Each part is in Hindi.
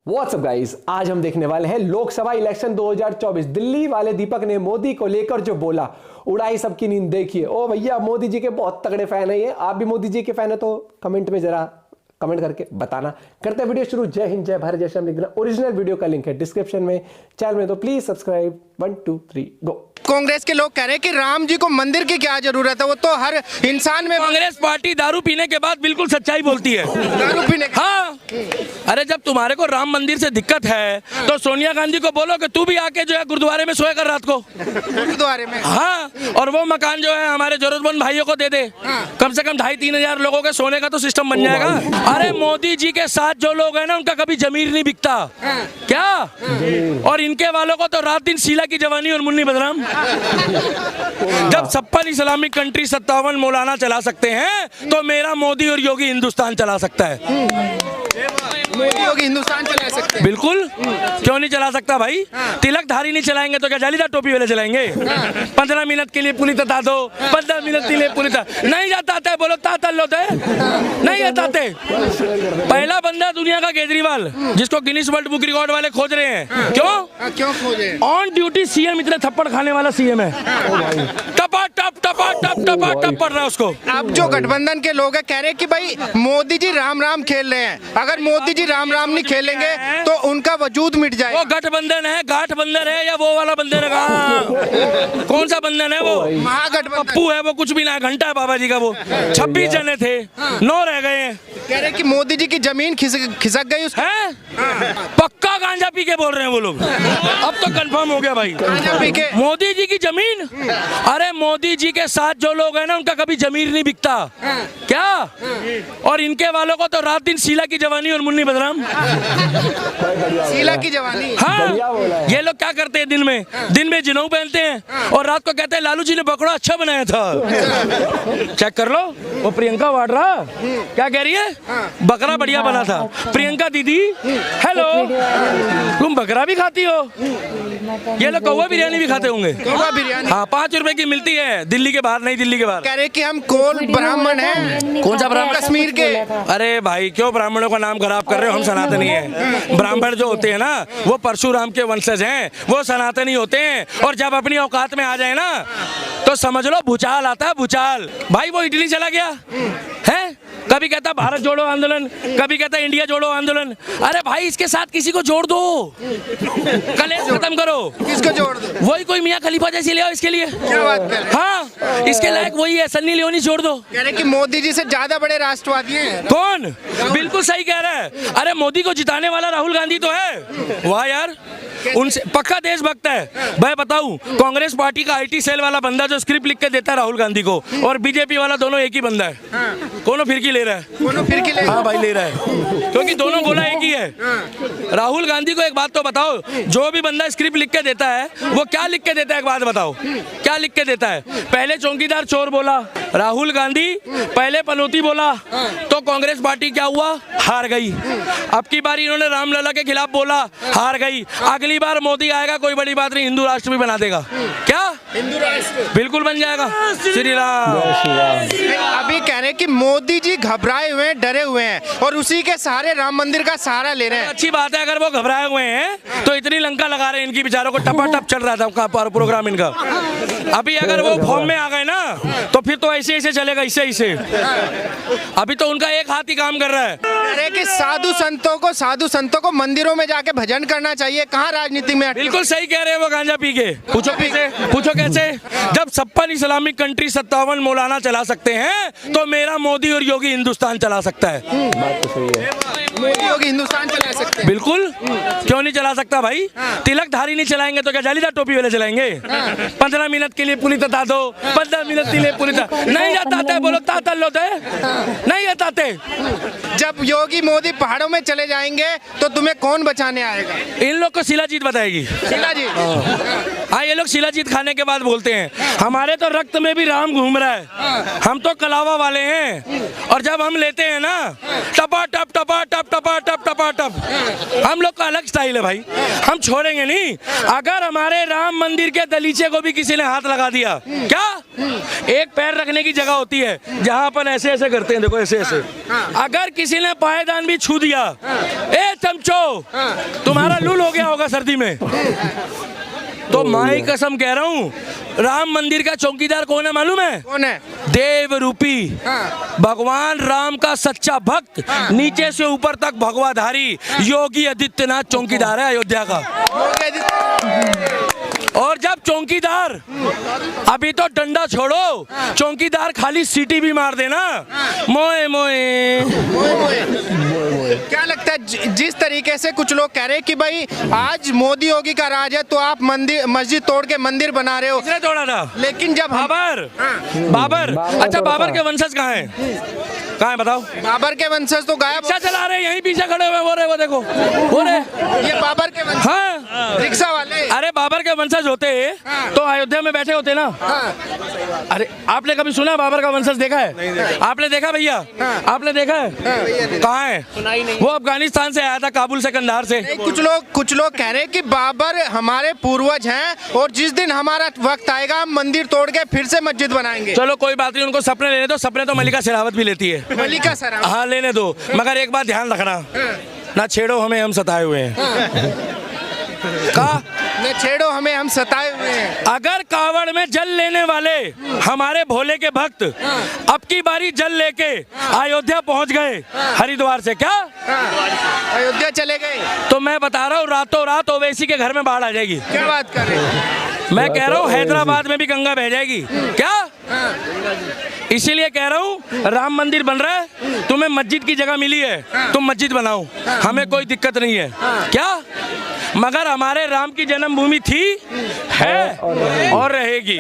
व्हाट्सअप गाइस, आज हम देखने वाले हैं लोकसभा इलेक्शन 2024। दिल्ली वाले दीपक ने मोदी को लेकर जो बोला, उड़ाई सबकी नींद। देखिए, ओ भैया मोदी जी के बहुत तगड़े फैन है ये। आप भी मोदी जी के फैन है तो कमेंट में जरा कमेंट करके बताना। करते हैं वीडियो शुरू। जय हिंद, जय भारत, जय श्री राम लिखना। ओरिजिनल वीडियो का लिंक है डिस्क्रिप्शन में, चैनल में, तो प्लीज सब्सक्राइब। 1 2 3 गो। कांग्रेस के लोग कह रहे हैं कि राम जी को मंदिर की क्या जरूरत है, वो तो हर इंसान में। कांग्रेस पार्टी दारू पीने के बाद बिल्कुल सच्चाई बोलती है। दारू पीने हाँ, अरे जब तुम्हारे को राम मंदिर से दिक्कत है तो सोनिया गांधी को बोलो कि तू भी आके जो है गुरुद्वारे में सोए कर रात को, गुरुद्वारे में। हाँ, और वो मकान जो है हमारे जरूरतमंद भाइयों को दे दे। कम से कम 2,500-3 हजार लोगों के सोने का तो सिस्टम बन जाएगा। अरे मोदी जी के साथ जो लोग हैं ना, उनका कभी जमीर नहीं बिकता क्या? और इनके वालों को तो रात दिन शीला की जवानी और मुन्नी बदनाम। जब 56 इस्लामिक कंट्री 57 मौलाना चला सकते हैं तो मेरा मोदी और योगी हिंदुस्तान चला सकता है। मोदी योगी हिंदुस्तान चला सकते हैं। बिल्कुल, क्यों नहीं चला सकता भाई? तिलकधारी नहीं चलाएंगे तो क्या जालीदार टोपी वाले चलाएंगे? 15 मिनट के लिए पुलिस बता दो, 15 मिनट के लिए पुलिस नहीं जाता है। बोलो तातल लोते नहीं जाते। पहला बंदा दुनिया का केजरीवाल, जिसको गिनीज वर्ल्ड बुक रिकॉर्ड वाले खोज रहे हैं। क्यों खोजे? ऑन ड्यूटी सीएम, इतने थप्पड़ खाने वाला सीएम है। टपा टप पड़ रहा है उसको। अब जो गठबंधन के लोग हैं कह रहे हैं कि भाई मोदी जी राम राम खेल रहे हैं। अगर मोदी जी राम राम नहीं खेलेंगे तो उनका वजूद मिट जाएगा। वो गठबंधन है, गाठबंधन है या वो वाला बंधन है? कहाँ? कौन सा बंधन है वो? महागठबंधन। पप्पू है वो, कुछ भी ना, घंटा है बाबा जी का वो। 26 जने थे, 9 रह गए हैं। कह रहे हैं कि मोदी जी की जमीन खिसक गई उसकी। पक्का गांजा पी के बोल रहे हैं वो लोग। अब तो कंफर्म हो गया भाई, गांजा पी के मोदी जी की जमीन। अरे मोदी जी के साथ जो लोग हैं ना, उनका कभी जमीर नहीं बिकता क्या? और इनके वालों को तो रात दिन शीला की जवानी और मुन्नी बदनाम। शीला की जवानी। हाँ, ये लोग क्या करते हैं? दिन में जिनऊ पहनते हैं और रात को कहते हैं लालू जी ने बकरा अच्छा बनाया था। चेक कर लो, वो प्रियंका वाड्रा क्या कह रही है? बकरा बढ़िया बना था। प्रियंका दीदी हेलो, तुम बकरा भी खाती हो? ये लोग कौवा बिरयानी भी खाते होंगे। कौवा बिरयानी, हाँ, 5 रुपए की मिलती है दिल्ली के बाहर, नहीं दिल्ली के बाहर। कह रहे कि हम कोल ब्राह्मण हैं। कौन सा ब्राह्मण? कश्मीर के। अरे भाई, क्यों ब्राह्मणों का नाम खराब कर रहे हो? हम सनातनी हैं। ब्राह्मण जो होते हैं ना, वो परशुराम के वंशज हैं, वो सनातनी होते हैं। और जब अपनी औकात में आ जाए ना तो समझ लो भूचाल आता है, भूचाल। भाई वो इटली चला गया है, कभी कहता भारत जोड़ो आंदोलन, कभी कहता इंडिया जोड़ो आंदोलन। अरे भाई, इसके साथ किसी को जोड़ दो, कलेश खत्म करो। किसको जोड़ दो? वही कोई मियां खलीफा जैसी ले आओ इसके लिए। क्या बात कर? हाँ, इसके लायक वही है, सन्नी लियोनी जोड़ दो। कह रहे कि मोदी जी से ज्यादा बड़े राष्ट्रवादी हैं। कौन? बिल्कुल सही कह रहा है। अरे मोदी को जिताने वाला राहुल गांधी तो है। वाह यार, उनसे पक्का देशभक्त है। मैं बताऊं, कांग्रेस पार्टी का आईटी सेल वाला बंदा जो स्क्रिप्ट लिख के देता है राहुल गांधी को, और बीजेपी वाला, दोनों एक ही बंदा है। दोनों फिरकी ले रहा है। दोनों फिरकी ले? हाँ भाई, ले रहा है, क्योंकि दोनों गोला एक ही है। राहुल गांधी को एक बात तो बताओ, जो भी बंदा स्क्रिप्ट लिख के देता है वो क्या लिख के देता है? एक बात बताओ, क्या लिख के देता है? पहले चौकीदार चोर बोला राहुल गांधी, पहले पनौती बोला तो कांग्रेस पार्टी क्या हुआ? हार गई। अब की बार इन्होंने रामलला के खिलाफ बोला, हार गई। अगली बार मोदी आएगा, कोई बड़ी बात नहीं, हिंदू राष्ट्र भी बना देगा। क्या? हिंदू राष्ट्र बिल्कुल बन जाएगा। श्री राम। अभी कह रहे हैं कि मोदी जी घबराए हुए हैं, डरे हुए हैं, और उसी के सहारे राम मंदिर का सहारा ले रहे हैं। अच्छी बात है, अगर वो घबराए हुए हैं तो इतनी लंका लगा रहे हैं, इनकी बेचारों को टपाटप चल रहा था प्रोग्राम इनका। अभी अगर वो फॉर्म में आ गए ना तो फिर तो ऐसे चलेगा, ऐसे। अभी तो उनका एक हाथ ही काम कर रहा है। अरे कि साधु संतों को मंदिरों में जाके भजन करना चाहिए, कहाँ राजनीति में? बिल्कुल सही कह रहे हैं वो, गांजा पी के। पूछो कैसे? जब 56 इस्लामिक कंट्री 57 मौलाना चला सकते हैं तो मेरा मोदी और योगी हिंदुस्तान चला सकता है। बात तो सही है। मोदी योगी हिंदुस्तान चला सकते हैं। बिल्कुल, क्यों नहीं चला सकता भाई? तिलकधारी नहीं चलाएंगे तो क्या जालीदार टोपी वाले चलाएंगे? 15 मिनट के लिए पुलिस बता दो, 15 मिनट के लिए पुलिस नहीं जाता है। बोलो तातल लोते नहीं जाते। जब योगी मोदी पहाड़ों में चले जाएंगे तो तुम्हें कौन बचाने आएगा? इन लोग को शीला जीत बताएगी। शीला जी। हाँ, ये लोग शिलाजीत खाने के बाद बोलते हैं हमारे तो रक्त में भी राम घूम रहा है, हम तो कलावा वाले हैं, और जब हम लेते हैं ना टपा टप टपा टप टपा टप टपा टप, हम लोग का अलग स्टाइल है भाई, हम छोड़ेंगे नहीं। अगर हमारे राम मंदिर के दलीचे को भी किसी ने हाथ लगा दिया, क्या एक पैर रखने की जगह होती है जहां अपन ऐसे ऐसे करते हैं, देखो ऐसे ऐसे, अगर किसी ने पायदान भी छू दिया, ए चमचो तुम्हारा लूल हो गया होगा सर्दी में। तो माई कसम कह रहा हूँ, राम मंदिर का चौकीदार कौन है मालूम है? कौन है? देव रूपी भगवान राम का सच्चा भक्त, नीचे से ऊपर तक भगवाधारी योगी आदित्यनाथ चौकीदार है अयोध्या का। और जब चौकीदार, अभी तो डंडा छोड़ो, चौकीदार खाली सीटी भी मार देना, मोए मोए। क्या लगता है, जिस तरीके से कुछ लोग कह रहे हैं कि भाई आज मोदी योगी का राज है तो आप मस्जिद तोड़ के मंदिर बना रहे हो? किसने तोड़ा था? लेकिन जब बाबर, अच्छा बाबर के वंशज कहाँ हैं? कहाँ है बताओ? बाबर के वंशज तो गायब। रिक्शा चला रहे यहीं पीछे खड़े हुए, वो देखो, वो रे, ये बाबर के वंशज? हाँ, रिक्शा वाले। अरे बाबर के वंशज होते तो अयोध्या में बैठे होते ना। अरे आपने कभी सुना बाबर का वंशज देखा है? आपने देखा भैया? आपने देखा है? कहाँ है? वो अफगानिस्तान से आया था, काबुल से, कंधार से। कुछ लोग कह रहे हैं कि बाबर हमारे पूर्वज हैं और जिस दिन हमारा वक्त आएगा हम मंदिर तोड़ के फिर से मस्जिद बनाएंगे। चलो कोई बात नहीं, उनको सपने लेने दो, सपने तो मलिका शेरावत भी लेती है। मलिका शेरावत? हाँ, लेने दो, मगर एक बात ध्यान रखना, ना छेड़ो हमें, हम सताए हुए हैं। न छेड़ो हमें, हम सताए हुए हैं। अगर कावड़ में जल लेने वाले हमारे भोले के भक्त अब की बारी जल लेके अयोध्या पहुंच गए हरिद्वार से, क्या अयोध्या चले गए, तो मैं बता रहा हूँ रातों रात ओवैसी के घर में बाढ़ आ जाएगी। क्या बात कर रहे हैं? मैं कह रहा हूँ हैदराबाद में भी गंगा बह जाएगी। क्या? इसीलिए कह रहा हूँ राम मंदिर बन रहा है, तुम्हें मस्जिद की जगह मिली है, तुम मस्जिद बनाओ, हमें कोई दिक्कत नहीं है। क्या? मगर हमारे राम की जन्मभूमि थी, है और रहेगी।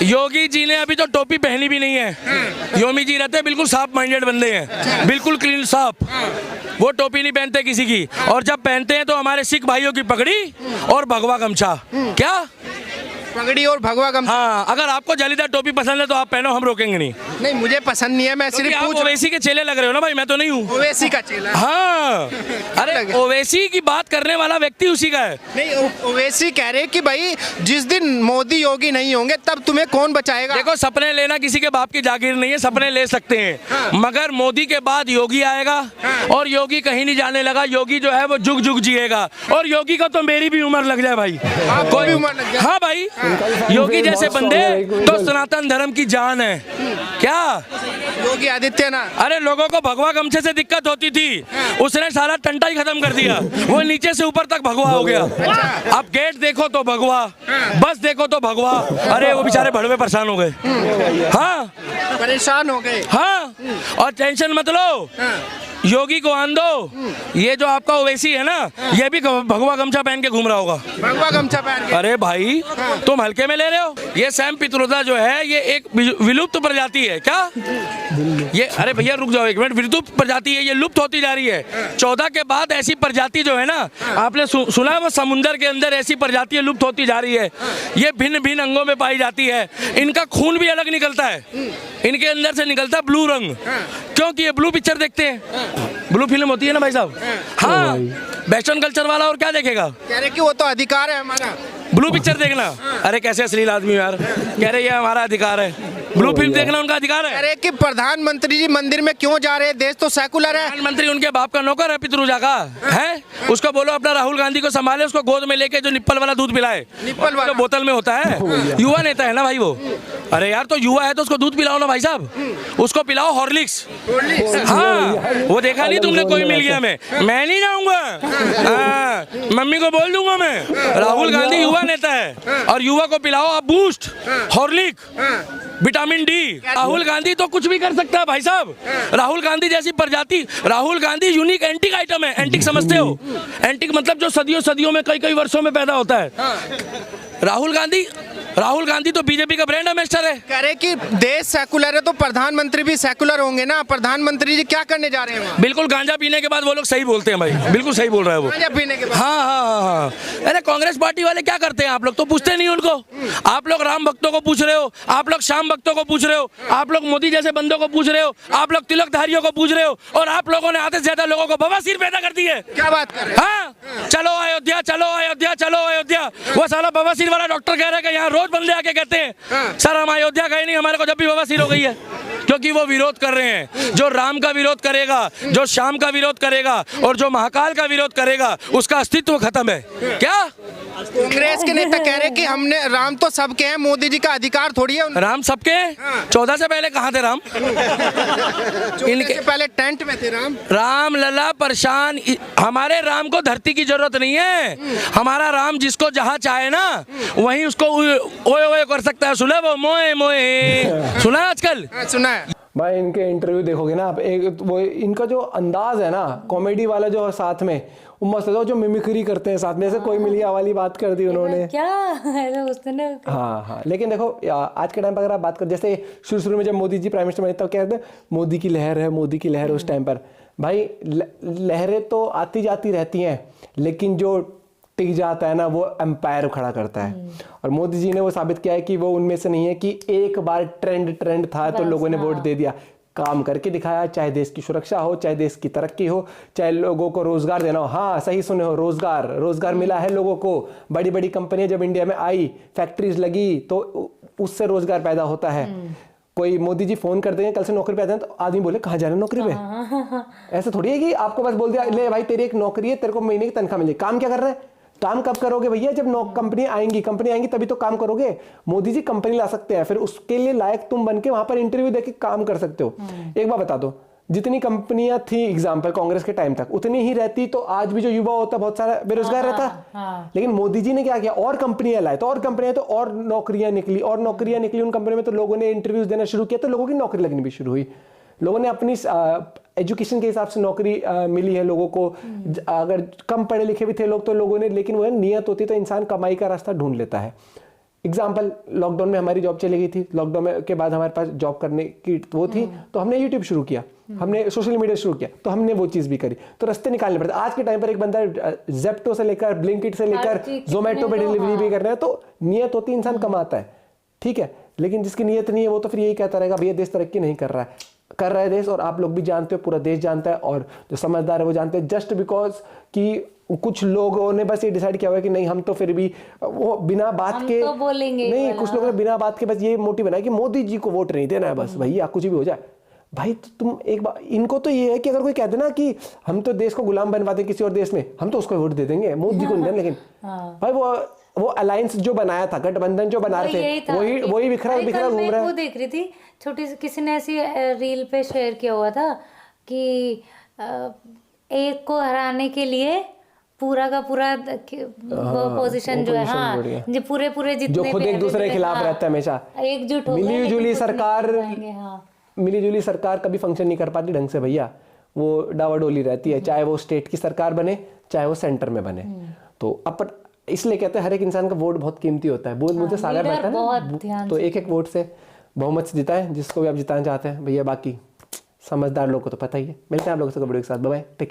योगी जी ने अभी तो टोपी पहनी भी नहीं है। योगी जी रहते बिल्कुल साफ माइंडेड बंदे हैं, बिल्कुल क्लीन साफ, वो टोपी नहीं पहनते किसी की, और जब पहनते हैं तो हमारे सिख भाइयों की पगड़ी और भगवा गमछा। क्या? पगड़ी और भगवा गमछा। हाँ, अगर आपको जालीदार टोपी पसंद है तो आप पहनो, हम रोकेंगे नहीं। नहीं, मुझे पसंद नहीं है, मैं सिर्फ आप ओवैसी के चेले लग रहे हो ना भाई, मैं तो नहीं हूँ। ओवैसी का चेला? हाँ, अरे ओवैसी की बात करने वाला व्यक्ति उसी का है। नहीं, ओवैसी कह रहे कि भाई जिस दिन मोदी योगी नहीं होंगे तब तुम्हें कौन बचाएगा? देखो, सपने लेना किसी के बाप की जागीर नहीं है, सपने ले सकते हैं, मगर मोदी के बाद योगी आएगा, और योगी कहीं नहीं जाने लगा। योगी जो है वो जुग जुग जिएगा, और योगी का तो मेरी भी उम्र लग जाए भाई, कोई उम्र लग जाए। हाँ भाई, योगी जैसे बंदे तो सनातन धर्म की जान है। क्या? योगी आदित्यनाथ। अरे लोगों को भगवा गमछे से दिक्कत होती थी, उसने सारा टंटा ही खत्म कर दिया, वो नीचे से ऊपर तक भगवा हो गया। अब गेट देखो तो भगवा, बस देखो तो भगवा। अरे वो बेचारे भड़वे परेशान हो गए। हाँ, परेशान हो गए। हाँ, और टेंशन मत लो, योगी को आन दो, ये जो आपका ओवैसी है ना, ये भी भगवा गमछा पहन के घूम रहा होगा। भगवा गमछा पहन के? अरे भाई, तुम हल्के में ले रहे हो। ये सैम पित्रोदा जो है ये एक विलुप्त प्रजाति है। क्या? ये, अरे भैया रुक जाओ एक मिनट, विलुप्त प्रजाति है, ये लुप्त होती जा रही है। 14 के बाद ऐसी प्रजाति जो है ना, आपने सुना है वो समुंदर के अंदर ऐसी प्रजातियां लुप्त होती जा रही है। ये भिन्न भिन्न अंगों में पाई जाती है, इनका खून भी अलग निकलता है, इनके अंदर से निकलता है ब्लू रंग, क्योंकि ये ब्लू पिक्चर देखते हैं, ब्लू फिल्म होती है ना भाई साहब। हाँ, वेस्टर्न कल्चर वाला और क्या देखेगा? कह रहे कि वो तो अधिकार है हमारा, ब्लू पिक्चर देखना। अरे कैसे अश्लील आदमी यार, कह रहे ये हमारा अधिकार है, ब्लू फिल्म देखना उनका अधिकार है। अरे कि प्रधानमंत्री जी मंदिर में क्यों जा रहे हैं, देश तो सेकुलर है। प्रधानमंत्री उनके बाप का नौकर है, पितरूजा का है, उसको बोलो अपना राहुल गांधी को संभाले, उसको गोद में लेके जो निप्पल वाला दूध पिलाए, निप्पल वाला बोतल में होता है। युवा नेता है ना भाई वो। अरे यार, तो युवा है तो उसको दूध पिलाओ ना भाई साहब, उसको पिलाओ हॉर्लिक्स। हाँ, वो देखा नहीं तुमने, कोई मिल गया मैं नहीं जाऊंगा, मम्मी को बोल दूंगा मैं। राहुल गांधी युवा नेता है, और युवा को पिलाओ आप Boost, Horlicks, vitamin D. Rahul Gandhi तो कुछ भी कर सकता है भाई साहब। राहुल गांधी जैसी प्रजाति, Rahul Gandhi unique antique item है। एंटिक समझते हो? एंटिक मतलब जो सदियों सदियों में, कई कई वर्षों में पैदा होता है। राहुल गांधी राहुल गांधी तो बीजेपी का ब्रांड एम्बेसडर है। कह रहे कि देश सेकुलर है तो प्रधानमंत्री भी सेकुलर होंगे ना, प्रधानमंत्री जी क्या करने जा रहे हैं वहाँ? बिल्कुल, गांजा पीने के बाद वो लोग सही बोलते हैं भाई, बिल्कुल सही बोल रहा है वो। गांजा पीने के बाद हाँ हाँ हाँ हाँ। अरे कांग्रेस पार्टी वाले क्या करते हैं? आप लोग तो पूछते नहीं उनको। आप लोग राम भक्तों को पूछ रहे हो, आप लोग श्याम भक्तों को पूछ रहे हो, आप लोग मोदी जैसे बंदों को पूछ रहे हो, आप लोग तिलकधारियों को पूछ रहे हो, और आप लोगों ने आधे से ज्यादा लोगों को बवासीर पैदा कर दी है। क्या बात कर रहे हैं? हाँ, चलो अयोध्या, चलो अयोध्या, चलो अयोध्या। वो साला बवासीर वाला डॉक्टर कह रहा है कि यहाँ रोज बंदे आके कहते हैं सर हम अयोध्या गए नहीं, हमारे को जब भी बवासीर हो गई है। क्योंकि वो विरोध कर रहे हैं। जो राम का विरोध करेगा, जो श्याम का विरोध करेगा और जो महाकाल का विरोध करेगा, उसका अस्तित्व खत्म है। क्या कांग्रेस के नेता कह रहे कि हमने राम तो सबके हैं, मोदी जी का अधिकार थोड़ी है उनका। राम सबके? 14 से पहले कहाँ थे राम? इनके पहले टेंट में थे राम। राम लला परेशान। हमारे राम को धरती की जरूरत नहीं है। हमारा राम जिसको जहाँ चाहे ना वहीं उसको ओए ओए कर सकता है। सुना वो मोए मोए, सुना आजकल? सुना है भाई। इनके इंटरव्यू देखोगे ना आप, एक वो इनका जो अंदाज है ना कॉमेडी वाला, जो साथ में वो मस्त है, जो मिमिक्री करते हैं साथ में, जैसे कोई मिलिया वाली बात कर दी उन्होंने। क्या ऐसा उसने? हाँ हाँ, लेकिन देखो आज के टाइम पर अगर आप बात कर, जैसे शुरू में जब मोदी जी प्राइम मिनिस्टर बने तब क्या कहते हैं, मोदी की लहर है, मोदी की लहर है। उस टाइम पर भाई लहरें तो आती जाती रहती हैं, लेकिन जो टिक जाता है ना वो एम्पायर खड़ा करता है। और मोदी जी ने वो साबित किया है कि वो उनमें से नहीं है कि एक बार ट्रेंड था तो लोगों ने वोट दे दिया। काम करके दिखाया, चाहे देश की सुरक्षा हो, चाहे देश की तरक्की हो, चाहे लोगों को रोजगार देना हो। हाँ सही सुने हो, रोजगार मिला है लोगों को। बड़ी बड़ी कंपनियां जब इंडिया में आई, फैक्ट्रीज लगी, तो उससे रोजगार पैदा होता है। कोई मोदी जी फोन कर देंगे कल से नौकरी पे आते हैं तो आदमी बोले कहाँ जा रहे हैं नौकरी पे। ऐसा थोड़ी है कि आपको बस बोल दिया ले भाई तेरी एक नौकरी है, तेरे को महीने की तनख्वाह मिलेगी। काम क्या कर रहे हैं? काम कब करोगे भैया? जब कंपनी आएंगी तभी तो काम करोगे। मोदी जी कंपनी ला सकते हैं, फिर उसके लिए लायक तुम बन के वहां पर इंटरव्यू देके काम कर सकते हो। एक बार बता दो, जितनी कंपनियां थी एग्जाम्पल कांग्रेस के टाइम तक, उतनी ही रहती तो आज भी जो युवा होता बहुत सारा बेरोजगार रहता। लेकिन मोदी जी ने क्या किया, और कंपनियां लाए, तो और कंपनियां, तो और नौकरियां निकली, उन कंपनियों में तो लोगों ने इंटरव्यूज देना शुरू किया, तो लोगों की नौकरी लगनी भी शुरू हुई। लोगों ने अपनी एजुकेशन के हिसाब से नौकरी मिली है लोगों को। अगर कम पढ़े लिखे भी थे लोग तो लोगों ने, लेकिन वो नियत होती तो इंसान कमाई का रास्ता ढूंढ लेता है। एग्जाम्पल, लॉकडाउन में हमारी जॉब चली गई थी। लॉकडाउन के बाद हमारे पास जॉब करने की वो थी, तो हमने यूट्यूब शुरू किया, हमने सोशल मीडिया शुरू किया, तो हमने वो चीज़ भी करी। तो रास्ते निकालने पड़ते। आज के टाइम पर एक बंदा जेप्टो से लेकर, ब्लिंकिट से लेकर, जोमेटो पे डिलीवरी भी कर रहा है, तो नियत होती इंसान कमाता है, ठीक है। लेकिन जिसकी नियत नहीं है वो तो फिर यही कहता रहेगा भैया देश तरक्की नहीं कर रहा है देश। और आप लोग भी जानते हो, पूरा देश जानता है, और जो समझदार है वो जानते हैं। जस्ट बिकॉज कि कुछ लोगों ने बस ये डिसाइड किया हुआ है कि नहीं हम तो फिर भी वो बिना बात के तो बोलेंगे नहीं, कुछ लोगों ने बिना बात के बस ये मोटिव बनाया कि मोदी जी को वोट नहीं देना है, बस भैया कुछ भी हो जाए। भाई तो तुम एक बार, इनको तो ये है कि अगर कोई कहते ना कि हम तो देश को गुलाम बनवाते किसी और देश में, हम तो उसको वोट दे देंगे, मोदी को नहीं देना। लेकिन भाई वो अलायंस जो बनाया था, गठबंधन जो बना रहे थे, वही बिखरा घूम रहा है। वो देख रही थी छोटी सी, किसी ने ऐसी रील पे शेयर किया हुआ था कि एक को हराने के लिए पूरा का पूरा पोजीशन जो है, हाँ जो पूरे जितने जो खुद एक दूसरे के खिलाफ रहता है हमेशा, एकजुट हो मिली-जुली सरकार कभी फंक्शन नहीं कर पाती ढंग से भैया। वो डावाडोली रहती है, चाहे वो स्टेट की सरकार बने, चाहे वो सेंटर में बने। तो अपन इसलिए कहते हैं हर एक इंसान का वोट बहुत कीमती होता है। वोट मुझे सारा बैठा है, तो एक वोट से बहुमत से जिताएं जिसको भी आप जिताना चाहते हैं भैया। बाकी समझदार लोग को तो पता ही है। मिलते हैं आप लोगों से कबड्डी के साथ। Bye bye, take care.